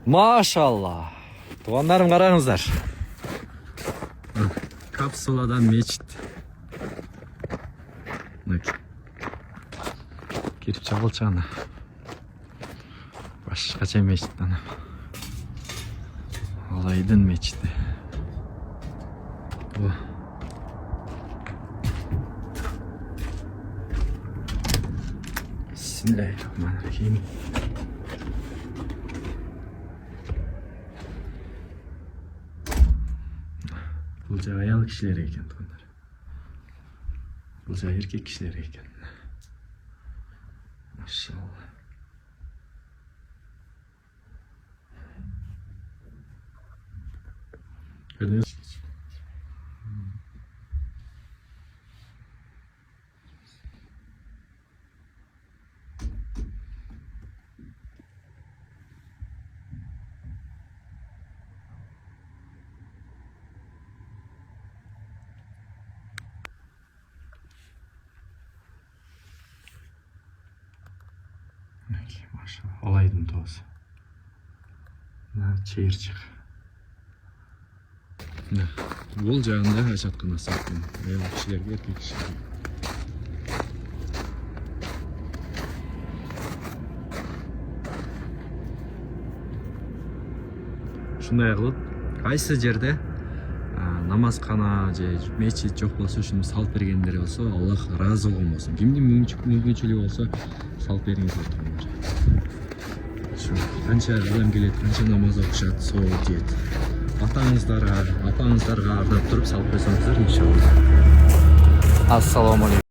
Машалла. Туғандарым, қараңыздар. Капсуладан мечіт. Кіріп чағылчаны. Башқача мечіт ана. Алайдың мечіті. Bismillahirrahmanirrahim. Бұл жағы аял кішілер екен тұғындар. Бұл жағы еркек кішілер екен. Машалла. Көрдіңіз? Машалла, алайдың тоғысы. Чейірчік. Бұл жағында ажатқанасы екен. Аял кішілерге, еркек кішілерге. Шындай қылып, қайсы жерде намазхана же мечит жоқ болса, шуну салып бергендер болса, Аллах разы болған болсын. Кимдин мүмкүнчүлүгү болса, салып бериңиздер туғандар. Қанша адам келет, қанша намаз оқышат, сол тиет. Атаңыздарға арнап тұрып салып берсеңіздер, иншалла. Ассаламу алейкум.